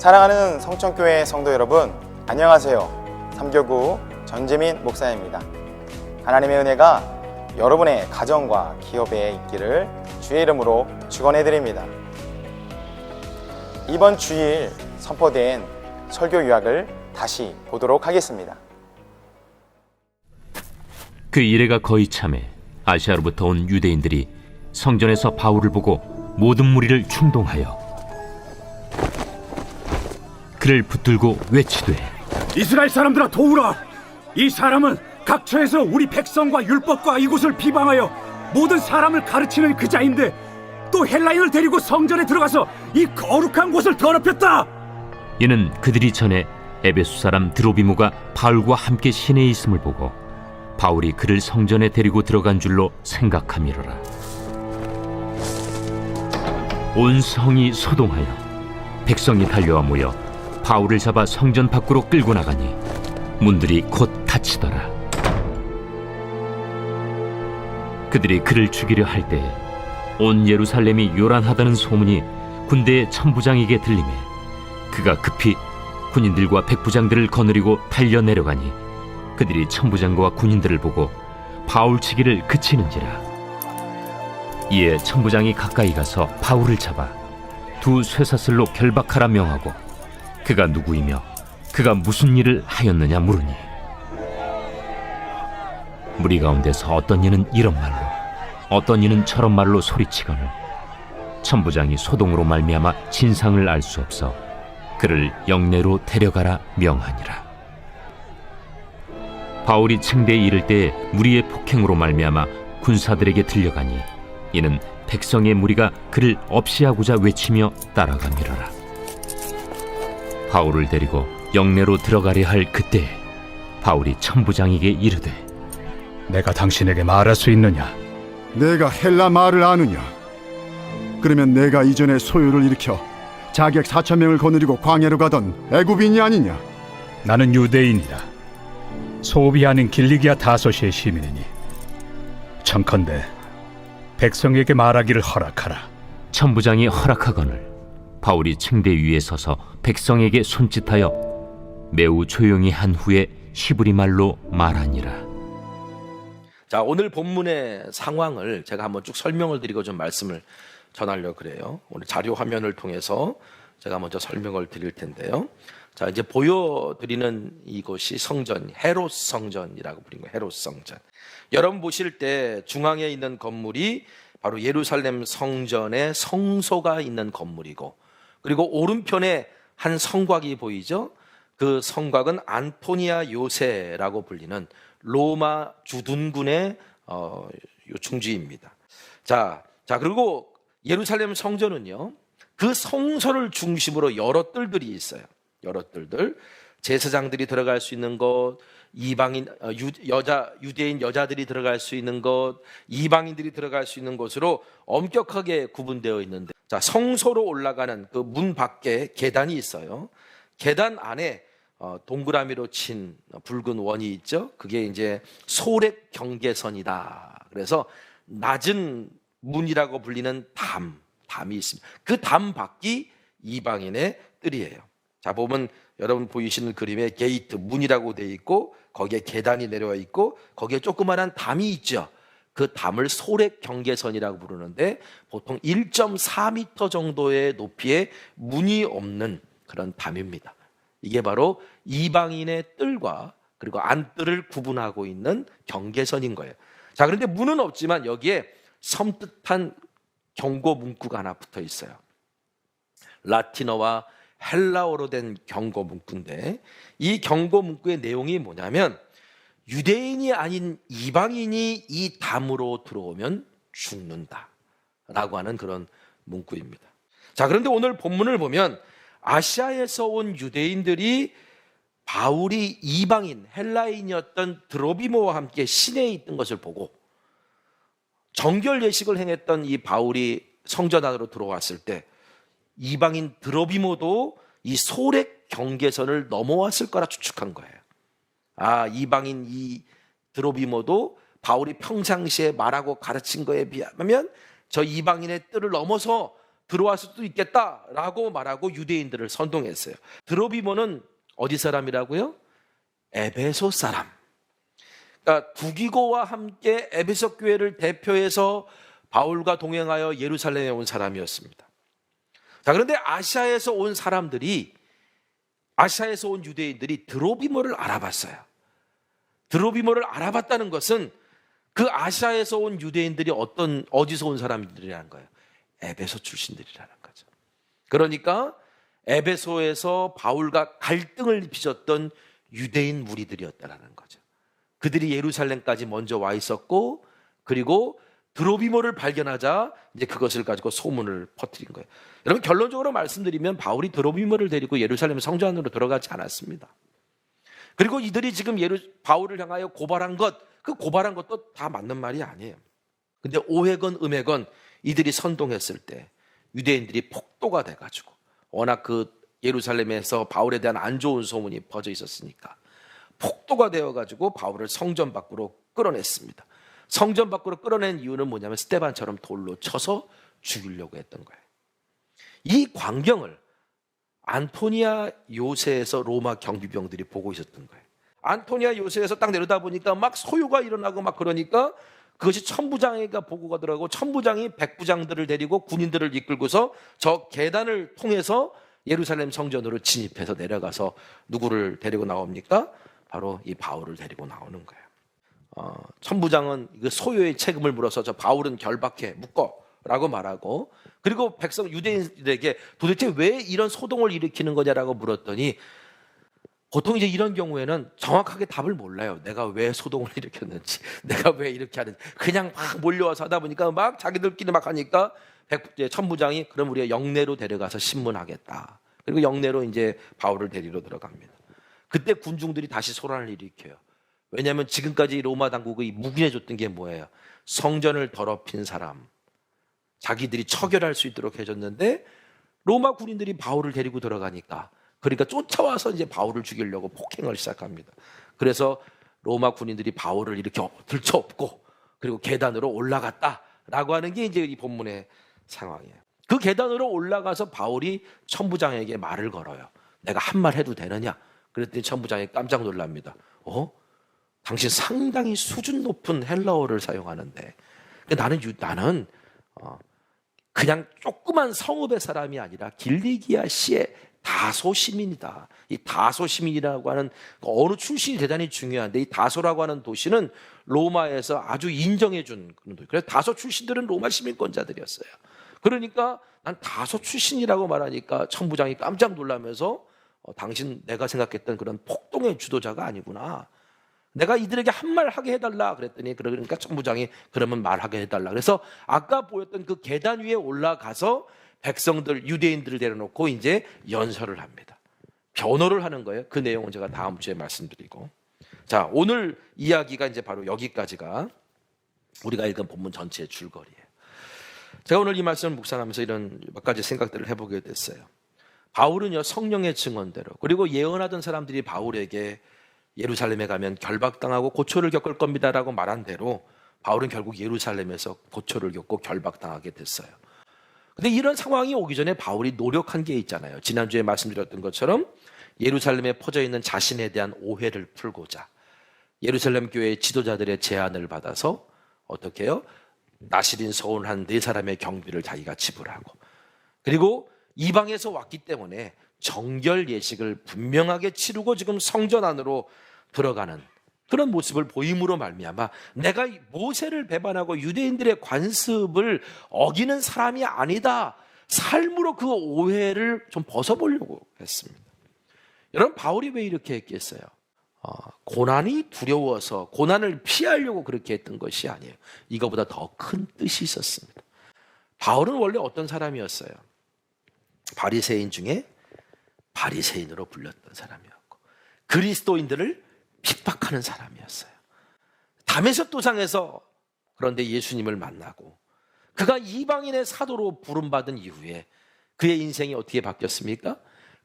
사랑하는 성천교회 성도 여러분, 안녕하세요. 삼교구 전재민 목사입니다. 하나님의 은혜가 여러분의 가정과 기업에 있기를 주의 이름으로 축원해 드립니다. 이번 주일 선포된 설교 요약을 다시 보도록 하겠습니다. 그 이래가 거의 참에 아시아로부터 온 유대인들이 성전에서 바울을 보고 모든 무리를 충동하여 그를 붙들고 외치되, 이스라엘 사람들아, 도우라! 이 사람은 각처에서 우리 백성과 율법과 이곳을 비방하여 모든 사람을 가르치는 그 자인데 또 헬라인을 데리고 성전에 들어가서 이 거룩한 곳을 더럽혔다. 이는 그들이 전에 에베소 사람 드로비모가 바울과 함께 시내에 있음을 보고 바울이 그를 성전에 데리고 들어간 줄로 생각함이로라. 온 성이 소동하여 백성이 달려와 모여 바울을 잡아 성전 밖으로 끌고 나가니 문들이 곧 닫히더라. 그들이 그를 죽이려 할 때에 온 예루살렘이 요란하다는 소문이 군대의 천부장에게 들리매 그가 급히 군인들과 백부장들을 거느리고 달려 내려가니 그들이 천부장과 군인들을 보고 바울 치기를 그치는지라. 이에 천부장이 가까이 가서 바울을 잡아 두 쇠사슬로 결박하라 명하고 그가 누구이며 그가 무슨 일을 하였느냐 물으니 무리 가운데서 어떤 이는 이런 말로 어떤 이는 저런 말로 소리치거늘 천부장이 소동으로 말미암아 진상을 알 수 없어 그를 영내로 데려가라 명하니라. 바울이 층대에 이를 때에 무리의 폭행으로 말미암아 군사들에게 들려가니 이는 백성의 무리가 그를 없이하고자 외치며 따라가미러라. 바울을 데리고 영내로 들어가려 할 그때에 바울이 천부장에게 이르되, 내가 당신에게 말할 수 있느냐? 내가 헬라 말을 아느냐? 그러면 내가 이전에 소요를 일으켜 자객 4,000명을 거느리고 광야로 가던 애굽인이 아니냐? 나는 유대인이다. 소비 아닌 길리기아 다소시의 시민이니 청컨대 백성에게 말하기를 허락하라. 천부장이 허락하거늘 바울이 층대 위에 서서 백성에게 손짓하여 매우 조용히 한 후에 히브리 말로 말하니라. 자, 오늘 본문의 상황을 제가 한번 쭉 설명을 드리고 좀 말씀을 전하려고 그래요. 오늘 자료 화면을 통해서 제가 먼저 설명을 드릴 텐데요. 자, 이제 보여드리는 이곳이 성전, 헤롯 성전이라고 부르는 거예요. 헤롯 성전. 여러분 보실 때 중앙에 있는 건물이 바로 예루살렘 성전의 성소가 있는 건물이고, 그리고 오른편에 한 성곽이 보이죠? 그 성곽은 안토니아 요새라고 불리는 로마 주둔군의 요충지입니다. 자, 그리고 예루살렘 성전은요, 그 성소를 중심으로 여러 뜰들이 있어요. 여러 뜰들, 제사장들이 들어갈 수 있는 곳, 이방인 유대인 여자들이 들어갈 수 있는 곳, 이방인들이 들어갈 수 있는 곳으로 엄격하게 구분되어 있는데, 자, 성소로 올라가는 그 문 밖에 계단이 있어요. 계단 안에 동그라미로 친 붉은 원이 있죠. 그게 이제 소렉 경계선이다. 그래서 낮은 문이라고 불리는 담이 있습니다. 그 담 밖이 이방인의 뜰이에요. 자, 보면 여러분 보이시는 그림에 게이트, 문이라고 되어 있고 거기에 계단이 내려와 있고 거기에 조그마한 담이 있죠. 그 담을 소렉 경계선이라고 부르는데 보통 1.4m 정도의 높이의 문이 없는 그런 담입니다. 이게 바로 이방인의 뜰과 그리고 안뜰을 구분하고 있는 경계선인 거예요. 자, 그런데 문은 없지만 여기에 섬뜩한 경고 문구가 하나 붙어 있어요. 라틴어와 헬라어로 된 경고 문구인데 이 경고 문구의 내용이 뭐냐면 유대인이 아닌 이방인이 이 담으로 들어오면 죽는다 라고 하는 그런 문구입니다. 자, 그런데 오늘 본문을 보면 아시아에서 온 유대인들이 바울이 이방인 헬라인이었던 드로비모와 함께 시내에 있던 것을 보고 정결 예식을 행했던 이 바울이 성전 안으로 들어왔을 때 이방인 드로비모도 이 소렉 경계선을 넘어왔을 거라 추측한 거예요. 아, 이방인 이 드로비모도 바울이 평상시에 말하고 가르친 거에 비하면 저 이방인의 뜰을 넘어서 들어왔을 수도 있겠다라고 말하고 유대인들을 선동했어요. 드로비모는 어디 사람이라고요? 에베소 사람. 그러니까 두기고와 함께 에베소 교회를 대표해서 바울과 동행하여 예루살렘에 온 사람이었습니다. 자, 그런데 아시아에서 온 유대인들이 드로비모를 알아봤어요. 드로비모를 알아봤다는 것은 그 아시아에서 온 유대인들이 어디서 온 사람들이라는 거예요. 에베소 출신들이라는 거죠. 그러니까 에베소에서 바울과 갈등을 빚었던 유대인 무리들이었다는 거죠. 그들이 예루살렘까지 먼저 와 있었고, 그리고 드로비모를 발견하자 이제 그것을 가지고 소문을 퍼뜨린 거예요. 여러분, 결론적으로 말씀드리면 바울이 드로비모를 데리고 예루살렘 성전 안으로 들어가지 않았습니다. 그리고 이들이 지금 바울을 향하여 고발한 그 고발한 것도 다 맞는 말이 아니에요. 근데 오해건 음해건 이들이 선동했을 때 유대인들이 폭도가 돼가지고, 워낙 그 예루살렘에서 바울에 대한 안 좋은 소문이 퍼져 있었으니까 폭도가 되어가지고 바울을 성전 밖으로 끌어냈습니다. 성전 밖으로 끌어낸 이유는 뭐냐면 스데반처럼 돌로 쳐서 죽이려고 했던 거예요. 이 광경을 안토니아 요새에서 로마 경비병들이 보고 있었던 거예요. 안토니아 요새에서 딱 내려다 보니까 막 소요가 일어나고 막 그러니까 그것이 천부장이가 보고 가더라고. 천부장이 백부장들을 데리고 군인들을 이끌고서 저 계단을 통해서 예루살렘 성전으로 진입해서 내려가서 누구를 데리고 나옵니까? 바로 이 바울을 데리고 나오는 거예요. 천부장은 그 소요의 책임을 물어서 저 바울은 결박해 묶어라고 말하고, 그리고 백성 유대인들에게 도대체 왜 이런 소동을 일으키는 거냐라고 물었더니 보통 이제 이런 경우에는 정확하게 답을 몰라요. 내가 왜 소동을 일으켰는지, 내가 왜 이렇게 하는지. 그냥 막 몰려와서 하다 보니까 막 자기들끼리 막 하니까 천부장이 그럼 우리가 영내로 데려가서 신문하겠다. 그리고 영내로 이제 바울을 데리러 들어갑니다. 그때 군중들이 다시 소란을 일으켜요. 왜냐하면 지금까지 로마 당국이 묵인해줬던 게 뭐예요? 성전을 더럽힌 사람, 자기들이 처결할 수 있도록 해줬는데 로마 군인들이 바울을 데리고 들어가니까, 그러니까 쫓아와서 이제 바울을 죽이려고 폭행을 시작합니다. 그래서 로마 군인들이 바울을 이렇게 들쳐업고 그리고 계단으로 올라갔다라고 하는 게 이제 이 본문의 상황이에요. 그 계단으로 올라가서 바울이 천부장에게 말을 걸어요. 내가 한 말 해도 되느냐? 그랬더니 천부장이 깜짝 놀랍니다. 당신 상당히 수준 높은 헬라어를 사용하는데 나는 그냥 조그만 성읍의 사람이 아니라 길리기아 시의 다소 시민이다. 이 다소 시민이라고 하는 어느 출신이 대단히 중요한데, 이 다소라고 하는 도시는 로마에서 아주 인정해준 그런 도시. 그래서 다소 출신들은 로마 시민권자들이었어요. 그러니까 난 다소 출신이라고 말하니까 천부장이 깜짝 놀라면서 당신 내가 생각했던 그런 폭동의 주도자가 아니구나. 내가 이들에게 한 말 하게 해달라 그랬더니, 그러니까 천부장이 그러면 말하게 해달라. 그래서 아까 보였던 그 계단 위에 올라가서 백성들, 유대인들을 데려놓고 이제 연설을 합니다. 변호를 하는 거예요. 그 내용은 제가 다음 주에 말씀드리고. 자, 오늘 이야기가 이제 바로 여기까지가 우리가 읽은 본문 전체의 줄거리예요. 제가 오늘 이 말씀을 묵상하면서 이런 몇 가지 생각들을 해보게 됐어요. 바울은요, 성령의 증언대로, 그리고 예언하던 사람들이 바울에게 예루살렘에 가면 결박당하고 고초를 겪을 겁니다라고 말한 대로 바울은 결국 예루살렘에서 고초를 겪고 결박당하게 됐어요. 근데 이런 상황이 오기 전에 바울이 노력한 게 있잖아요. 지난주에 말씀드렸던 것처럼 예루살렘에 퍼져 있는 자신에 대한 오해를 풀고자 예루살렘 교회의 지도자들의 제안을 받아서 어떻게 해요? 나시린 서온 한 4사람의 경비를 자기가 지불하고, 그리고 이방에서 왔기 때문에 정결 예식을 분명하게 치르고 지금 성전 안으로 들어가는 그런 모습을 보임으로 말미암아 내가 모세를 배반하고 유대인들의 관습을 어기는 사람이 아니다, 삶으로 그 오해를 좀 벗어보려고 했습니다. 여러분, 바울이 왜 이렇게 했겠어요? 고난이 두려워서 고난을 피하려고 그렇게 했던 것이 아니에요. 이거보다 더 큰 뜻이 있었습니다. 바울은 원래 어떤 사람이었어요? 바리새인 중에 바리새인으로 불렸던 사람이었고, 그리스도인들을 핍박하는 사람이었어요. 다메섹 도상에서 그런데 예수님을 만나고 그가 이방인의 사도로 부름받은 이후에 그의 인생이 어떻게 바뀌었습니까?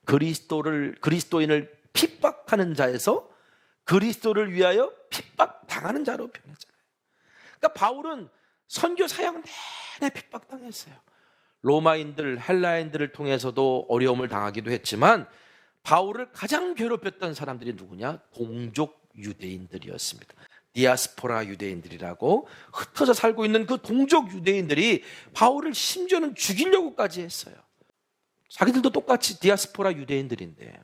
그리스도인을 핍박하는 자에서 그리스도를 위하여 핍박당하는 자로 변했잖아요. 그러니까 바울은 선교 사역 내내 핍박당했어요. 로마인들, 헬라인들을 통해서도 어려움을 당하기도 했지만 바울을 가장 괴롭혔던 사람들이 누구냐? 동족 유대인들이었습니다. 디아스포라 유대인들이라고 흩어져 살고 있는 그 동족 유대인들이 바울을 심지어는 죽이려고까지 했어요. 자기들도 똑같이 디아스포라 유대인들인데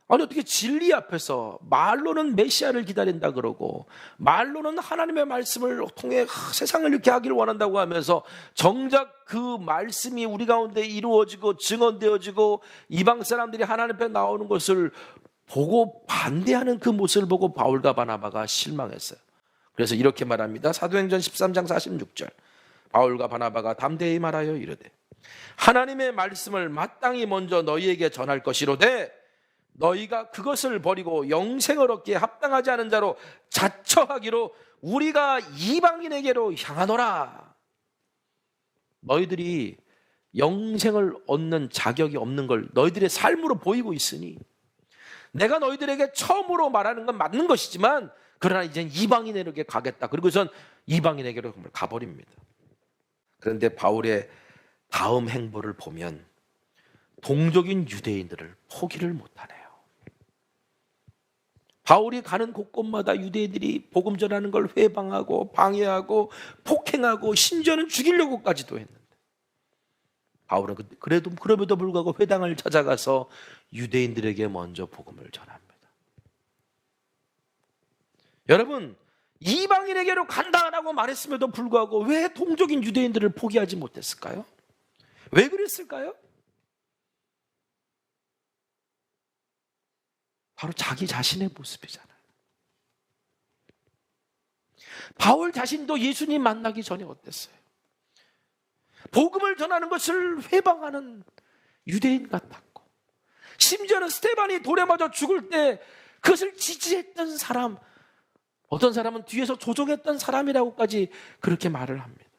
아니 어떻게 진리 앞에서 말로는 메시아를 기다린다 그러고 말로는 하나님의 말씀을 통해 세상을 이렇게 하기를 원한다고 하면서 정작 그 말씀이 우리 가운데 이루어지고 증언되어지고 이방 사람들이 하나님 앞에 나오는 것을 보고 반대하는 그 모습을 보고 바울과 바나바가 실망했어요. 그래서 이렇게 말합니다. 사도행전 13장 46절. 바울과 바나바가 담대히 말하여 이르되 하나님의 말씀을 마땅히 먼저 너희에게 전할 것이로되 너희가 그것을 버리고 영생을 얻기에 합당하지 않은 자로 자처하기로 우리가 이방인에게로 향하노라. 너희들이 영생을 얻는 자격이 없는 걸 너희들의 삶으로 보이고 있으니 내가 너희들에게 처음으로 말하는 건 맞는 것이지만 그러나 이제 이방인에게 가겠다. 그리고선 이방인에게로 가버립니다. 그런데 바울의 다음 행보를 보면 동족인 유대인들을 포기를 못하네요. 바울이 가는 곳곳마다 유대인들이 복음 전하는 걸 회방하고 방해하고 폭행하고 심지어는 죽이려고까지도 했는데 바울은 그럼에도 불구하고 회당을 찾아가서 유대인들에게 먼저 복음을 전합니다. 여러분, 이방인에게로 간다라고 말했음에도 불구하고 왜 동족인 유대인들을 포기하지 못했을까요? 왜 그랬을까요? 바로 자기 자신의 모습이잖아요. 바울 자신도 예수님 만나기 전에 어땠어요? 복음을 전하는 것을 회방하는 유대인 같았고 심지어는 스테반이 돌에 맞아 죽을 때 그것을 지지했던 사람, 어떤 사람은 뒤에서 조종했던 사람이라고까지 그렇게 말을 합니다.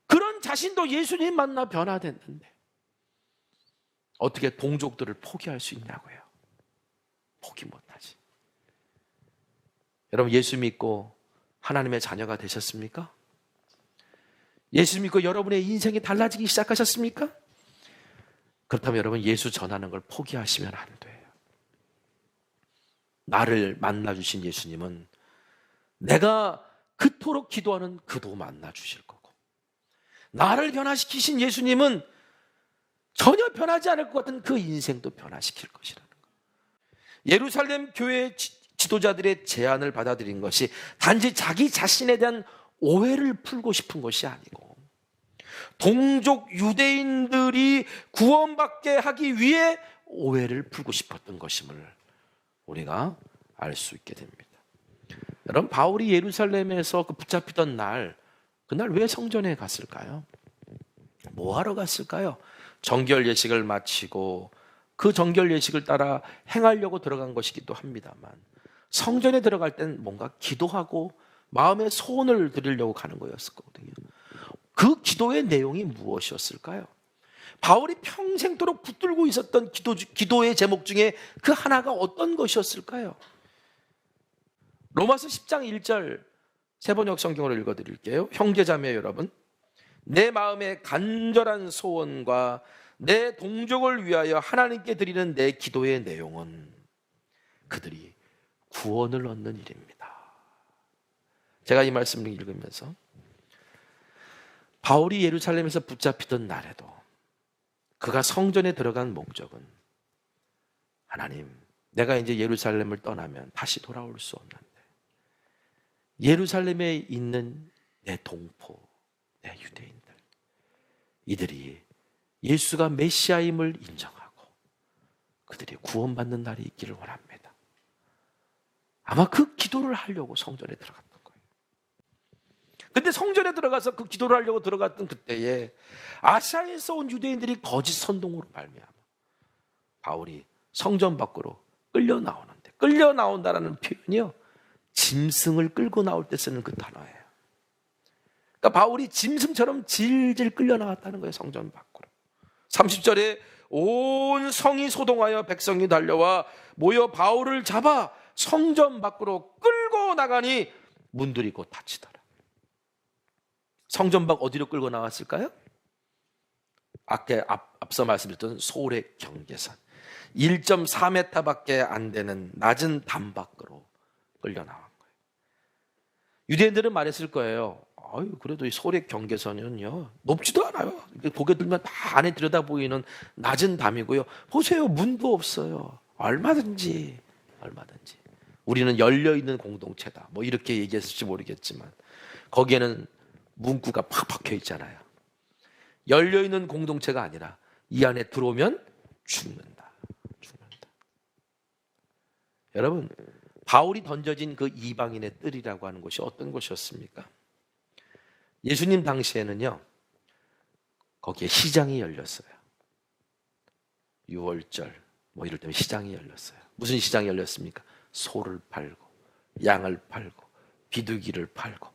그런 자신도 예수님 만나 변화됐는데 어떻게 동족들을 포기할 수 있냐고요. 포기 못하지. 여러분 예수 믿고 하나님의 자녀가 되셨습니까? 예수 믿고 여러분의 인생이 달라지기 시작하셨습니까? 그렇다면 여러분 예수 전하는 걸 포기하시면 안 돼요. 나를 만나주신 예수님은 내가 그토록 기도하는 그도 만나주실 거고 나를 변화시키신 예수님은 전혀 변하지 않을 것 같은 그 인생도 변화시킬 것이라는 거예요. 예루살렘 교회 지도자들의 제안을 받아들인 것이 단지 자기 자신에 대한 오해를 풀고 싶은 것이 아니고 동족 유대인들이 구원받게 하기 위해 오해를 풀고 싶었던 것임을 우리가 알 수 있게 됩니다. 여러분 바울이 예루살렘에서 그 붙잡히던 날 그날 왜 성전에 갔을까요? 뭐 하러 갔을까요? 정결 예식을 마치고 그 정결 예식을 따라 행하려고 들어간 것이기도 합니다만 성전에 들어갈 땐 뭔가 기도하고 마음의 소원을 드리려고 가는 거였을 거거든요. 그 기도의 내용이 무엇이었을까요? 바울이 평생도록 붙들고 있었던 기도의 제목 중에 그 하나가 어떤 것이었을까요? 로마서 10장 1절 세번역 성경으로 읽어드릴게요. 형제자매 여러분, 내 마음의 간절한 소원과 내 동족을 위하여 하나님께 드리는 내 기도의 내용은 그들이 구원을 얻는 일입니다. 제가 이 말씀을 읽으면서 바울이 예루살렘에서 붙잡히던 날에도 그가 성전에 들어간 목적은 하나님, 내가 이제 예루살렘을 떠나면 다시 돌아올 수 없는데 예루살렘에 있는 내 동포, 내 유대인들 이들이 예수가 메시아임을 인정하고 그들이 구원받는 날이 있기를 원합니다. 아마 그 기도를 하려고 성전에 들어갔던 거예요. 근데 성전에 들어가서 그 기도를 하려고 들어갔던 그때에 아시아에서 온 유대인들이 거짓 선동으로 말미암아 바울이 성전 밖으로 끌려 나오는데, 끌려 나온다라는 표현이요, 짐승을 끌고 나올 때 쓰는 그 단어예요. 그러니까 바울이 짐승처럼 질질 끌려 나왔다는 거예요, 성전 밖으로. 30절에 온 성이 소동하여 백성이 달려와 모여 바울을 잡아 성전 밖으로 끌고 나가니 문들이 곧 닫히더라. 성전 밖 어디로 끌고 나왔을까요? 앞서 말씀드렸던 소래 경계선 1.4m밖에 안 되는 낮은 담 밖으로 끌려 나온 거예요. 유대인들은 말했을 거예요. 아유, 그래도 이 소래 경계선은요 높지도 않아요. 고개 들면 다 안에 들여다 보이는 낮은 담이고요. 보세요, 문도 없어요. 얼마든지 우리는 열려 있는 공동체다. 뭐 이렇게 얘기했을지 모르겠지만 거기에는 문구가 팍 박혀 있잖아요. 열려 있는 공동체가 아니라 이 안에 들어오면 죽는다. 여러분, 바울이 던져진 그 이방인의 뜰이라고 하는 곳이 어떤 곳이었습니까? 예수님 당시에는요, 거기에 시장이 열렸어요. 6월절 뭐 이럴 때면 시장이 열렸어요. 무슨 시장이 열렸습니까? 소를 팔고 양을 팔고 비둘기를 팔고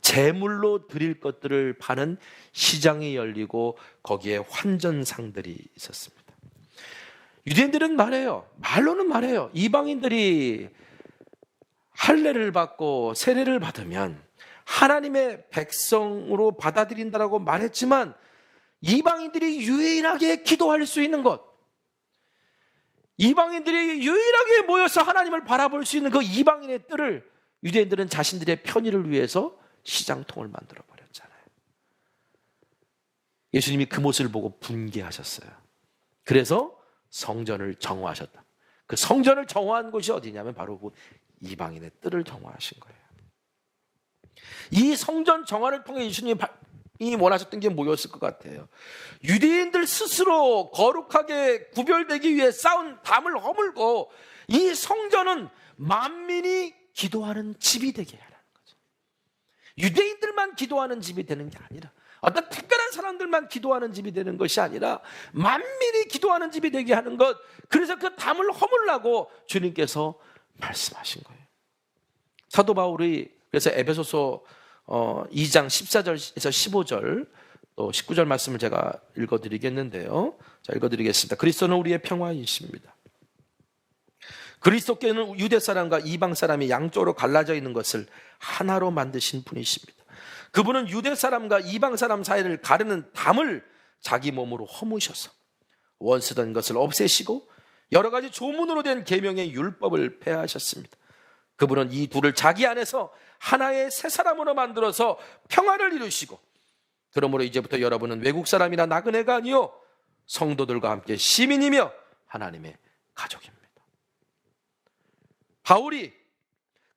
제물로 드릴 것들을 파는 시장이 열리고 거기에 환전상들이 있었습니다. 유대인들은 말해요. 말로는 말해요. 이방인들이 할례를 받고 세례를 받으면 하나님의 백성으로 받아들인다라고 말했지만 이방인들이 유일하게 기도할 수 있는 것, 이방인들이 유일하게 모여서 하나님을 바라볼 수 있는 그 이방인의 뜰을 유대인들은 자신들의 편의를 위해서 시장통을 만들어 버렸잖아요. 예수님이 그 모습을 보고 분개하셨어요. 그래서 성전을 정화하셨다. 그 성전을 정화한 곳이 어디냐면 바로 그 이방인의 뜰을 정화하신 거예요. 이 성전 정화를 통해 예수님이 원하셨던 게 뭐였을 것 같아요? 유대인들 스스로 거룩하게 구별되기 위해 쌓은 담을 허물고 이 성전은 만민이 기도하는 집이 되게 하라는 거죠. 유대인들만 기도하는 집이 되는 게 아니라, 어떤 특별한 사람들만 기도하는 집이 되는 것이 아니라 만민이 기도하는 집이 되게 하는 것. 그래서 그 담을 허물라고 주님께서 말씀하신 거예요. 사도 바울이 그래서 에베소서 2장 14절에서 15절 또 19절 말씀을 제가 읽어드리겠는데요. 자, 읽어드리겠습니다. 그리스도는 우리의 평화이십니다. 그리스도께는 유대 사람과 이방 사람이 양쪽으로 갈라져 있는 것을 하나로 만드신 분이십니다. 그분은 유대 사람과 이방 사람 사이를 가르는 담을 자기 몸으로 허무셔서 원수된 것을 없애시고 여러 가지 조문으로 된 계명의 율법을 폐하셨습니다. 그분은 이 둘을 자기 안에서 하나의 새 사람으로 만들어서 평화를 이루시고, 그러므로 이제부터 여러분은 외국 사람이나 나그네가 아니요 성도들과 함께 시민이며 하나님의 가족입니다. 바울이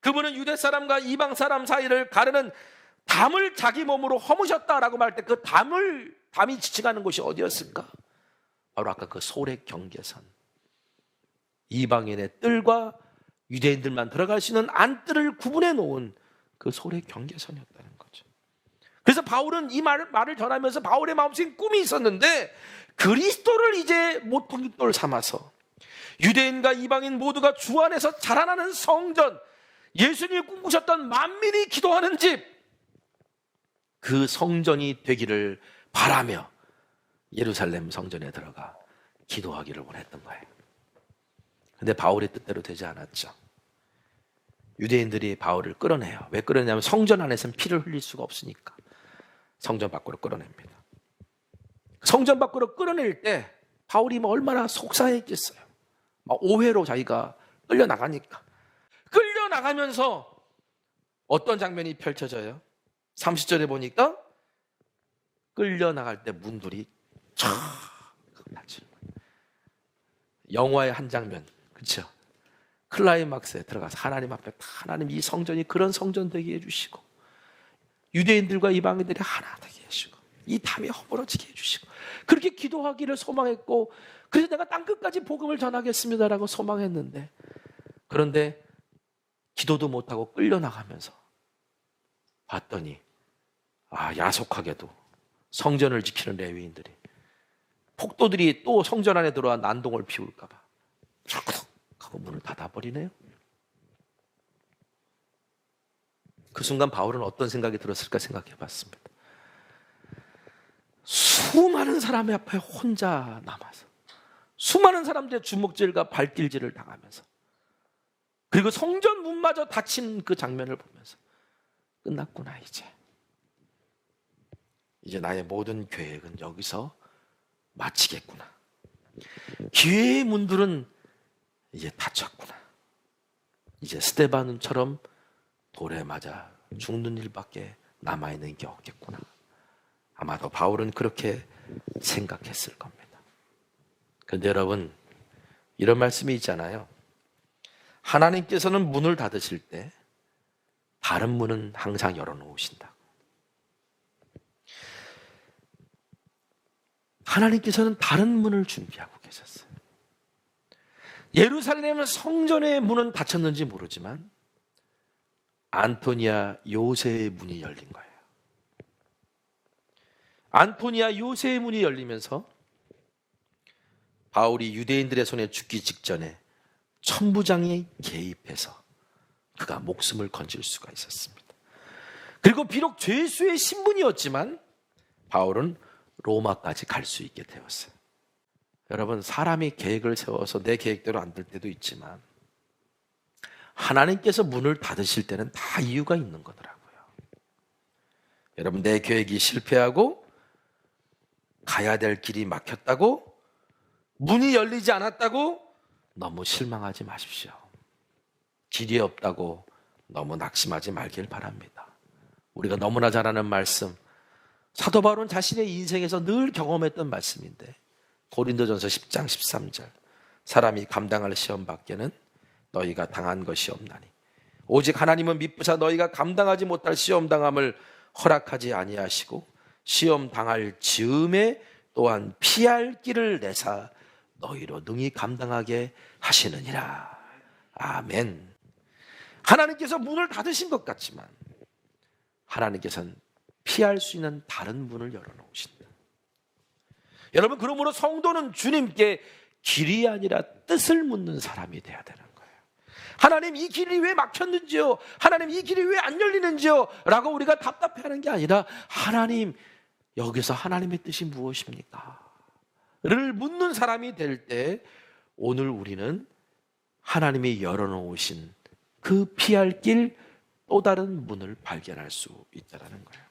그분은 유대 사람과 이방 사람 사이를 가르는 담을 자기 몸으로 허무셨다라고 말할 때 그 담이 지칭하는 곳이 어디였을까? 바로 아까 그 소래 경계선, 이방인의 뜰과 유대인들만 들어갈 수 있는 안뜰을 구분해 놓은 그 소래 경계선이었다는 거죠. 그래서 바울은 이 말을 전하면서 바울의 마음속에 꿈이 있었는데 그리스도를 이제 모퉁이돌 삼아서 유대인과 이방인 모두가 주 안에서 자라나는 성전, 예수님이 꿈꾸셨던 만민이 기도하는 집, 그 성전이 되기를 바라며 예루살렘 성전에 들어가 기도하기를 원했던 거예요. 근데 바울의 뜻대로 되지 않았죠. 유대인들이 바울을 끌어내요. 왜 끌어내냐면 성전 안에서는 피를 흘릴 수가 없으니까 성전 밖으로 끌어냅니다. 성전 밖으로 끌어낼 때 바울이 얼마나 속상했겠어요. 오해로 자기가 끌려나가니까. 끌려나가면서 어떤 장면이 펼쳐져요? 30절에 보니까 끌려나갈 때 문들이 촥 닫히는 거예요. 영화의 한 장면, 그렇죠? 클라이막스에 들어가서 하나님 앞에 하나님 이 성전이 그런 성전 되게 해주시고 유대인들과 이방인들이 하나 되게 해주시고 이 담이 허물어지게 해주시고 그렇게 기도하기를 소망했고, 그래서 내가 땅끝까지 복음을 전하겠습니다라고 소망했는데, 그런데 기도도 못하고 끌려나가면서 봤더니 야속하게도 성전을 지키는 레위인들이, 폭도들이 또 성전 안에 들어와 난동을 피울까 봐 하고 문을 닫아버리네요. 그 순간 바울은 어떤 생각이 들었을까 생각해 봤습니다. 수많은 사람의 앞에 혼자 남아서 수많은 사람들의 주먹질과 발길질을 당하면서, 그리고 성전 문마저 닫힌 그 장면을 보면서 끝났구나. 이제 나의 모든 계획은 여기서 마치겠구나. 기회의 문들은 이제 닫혔구나. 이제 스데반처럼 돌에 맞아 죽는 일밖에 남아있는 게 없겠구나. 아마도 바울은 그렇게 생각했을 겁니다. 그런데 여러분, 이런 말씀이 있잖아요. 하나님께서는 문을 닫으실 때 다른 문은 항상 열어놓으신다. 하나님께서는 다른 문을 준비하고 계셨어요. 예루살렘 성전의 문은 닫혔는지 모르지만 안토니아 요새의 문이 열린 거예요. 안토니아 요새의 문이 열리면서 바울이 유대인들의 손에 죽기 직전에 천부장이 개입해서 그가 목숨을 건질 수가 있었습니다. 그리고 비록 죄수의 신분이었지만 바울은 로마까지 갈 수 있게 되었어요. 여러분, 사람이 계획을 세워서 내 계획대로 안 될 때도 있지만 하나님께서 문을 닫으실 때는 다 이유가 있는 거더라고요. 여러분, 내 계획이 실패하고 가야 될 길이 막혔다고, 문이 열리지 않았다고 너무 실망하지 마십시오. 길이 없다고 너무 낙심하지 말길 바랍니다. 우리가 너무나 잘 아는 말씀, 사도 바울은 자신의 인생에서 늘 경험했던 말씀인데 고린도전서 10장 13절, 사람이 감당할 시험 밖에는 너희가 당한 것이 없나니 오직 하나님은 미쁘사 너희가 감당하지 못할 시험 당함을 허락하지 아니하시고 시험 당할 즈음에 또한 피할 길을 내사 너희로 능히 감당하게 하시느니라. 아멘. 하나님께서 문을 닫으신 것 같지만 하나님께서는 피할 수 있는 다른 문을 열어놓으신다. 여러분, 그러므로 성도는 주님께 길이 아니라 뜻을 묻는 사람이 돼야 되는 거예요. 하나님, 이 길이 왜 막혔는지요? 하나님, 이 길이 왜 안 열리는지요? 라고 우리가 답답해하는 게 아니라 하나님, 여기서 하나님의 뜻이 무엇입니까? 를 묻는 사람이 될 때 오늘 우리는 하나님이 열어놓으신 그 피할 길 또 다른 문을 발견할 수 있다는 거예요.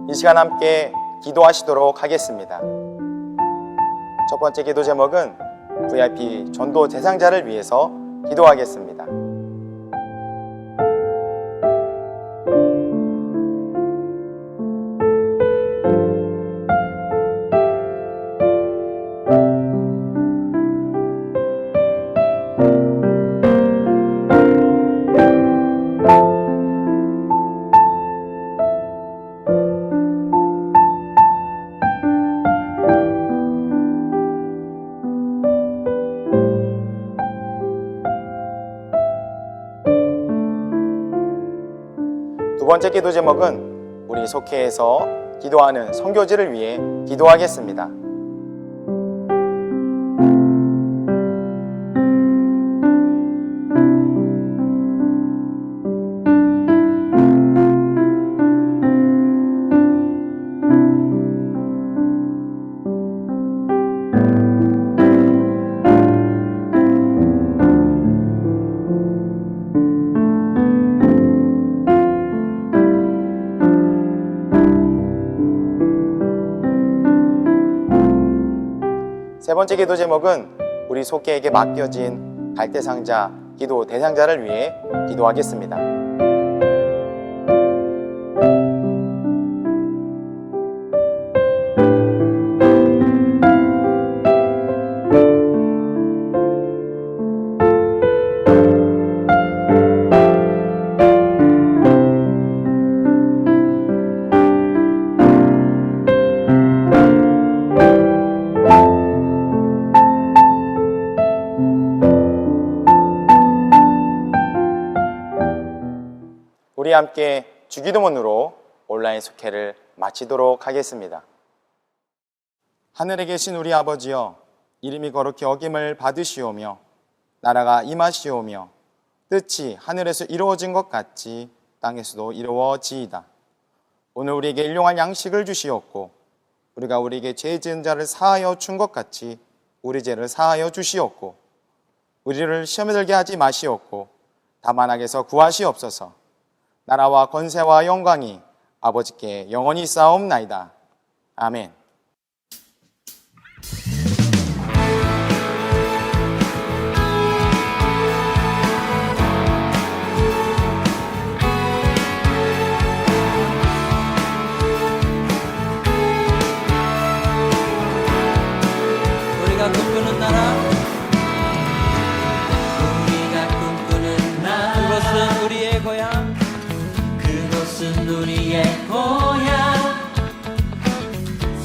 이 시간 함께 기도하시도록 하겠습니다. 첫 번째 기도 제목은 VIP 전도 대상자를 위해서 기도하겠습니다. 두 번째 기도 제목은 우리 속회에서 기도하는 선교지를 위해 기도하겠습니다. 세 번째 기도 제목은 우리 속회에게 맡겨진 갈대상자 기도 대상자를 위해 기도하겠습니다. 우리 함께 주기도문으로 온라인 속회를 마치도록 하겠습니다. 하늘에 계신 우리 아버지여, 이름이 거룩히 여김을 받으시오며 나라가 임하시오며 뜻이 하늘에서 이루어진 것 같이 땅에서도 이루어지이다. 오늘 우리에게 일용할 양식을 주시옵고 우리가 우리에게 죄 지은 자를 사하여 준 것 같이 우리 죄를 사하여 주시옵고 우리를 시험에 들게 하지 마시옵고 다만 악에서 구하시옵소서. 나라와 권세와 영광이 아버지께 영원히 쌓옵나이다. 아멘. 우리가 꿈꾸는 나라, 우리가 꿈꾸는 나라, 그곳은 우리의 고향, 그곳은 우리의 고향,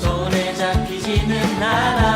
손에 잡히지는 않아.